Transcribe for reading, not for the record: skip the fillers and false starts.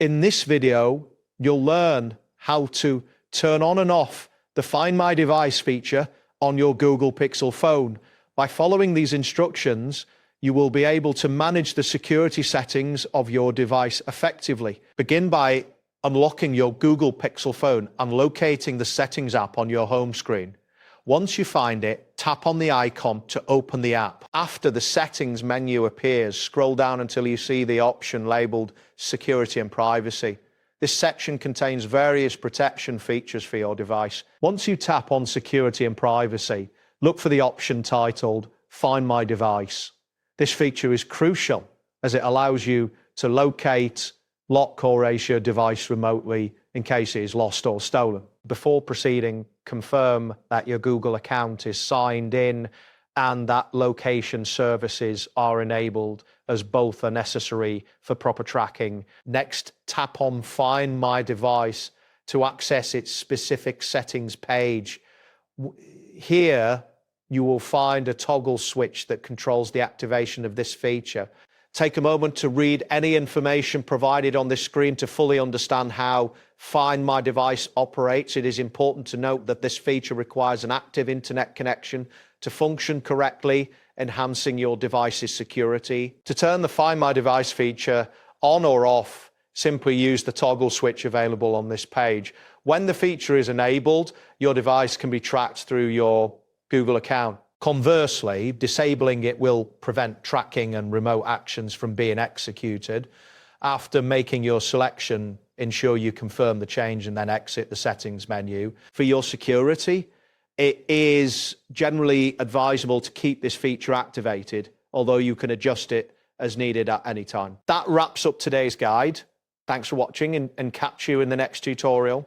In this video, you'll learn how to turn on and off the Find My Device feature on your Google Pixel phone. By following these instructions, you will be able to manage the security settings of your device effectively. Begin by unlocking your Google Pixel phone and locating the Settings app on your home screen. Once you find it, tap on the icon to open the app. After the Settings menu appears, scroll down until you see the option labeled Security and Privacy. This section contains various protection features for your device. Once you tap on Security and Privacy, look for the option titled Find My Device. This feature is crucial as it allows you to locate, lock or erase your device remotely in case it is lost or stolen. Before proceeding, confirm that your Google account is signed in and that location services are enabled, as both are necessary for proper tracking. Next, tap on Find My Device to access its specific settings page. Here, you will find a toggle switch that controls the activation of this feature. Take a moment to read any information provided on this screen to fully understand how Find My Device operates. It is important to note that this feature requires an active internet connection to function correctly, enhancing your device's security. To turn the Find My Device feature on or off, simply use the toggle switch available on this page. When the feature is enabled, your device can be tracked through your Google account. Conversely, disabling it will prevent tracking and remote actions from being executed. After making your selection, ensure you confirm the change and then exit the settings menu. For your security, it is generally advisable to keep this feature activated, although you can adjust it as needed at any time. That wraps up today's guide. Thanks for watching and catch you in the next tutorial.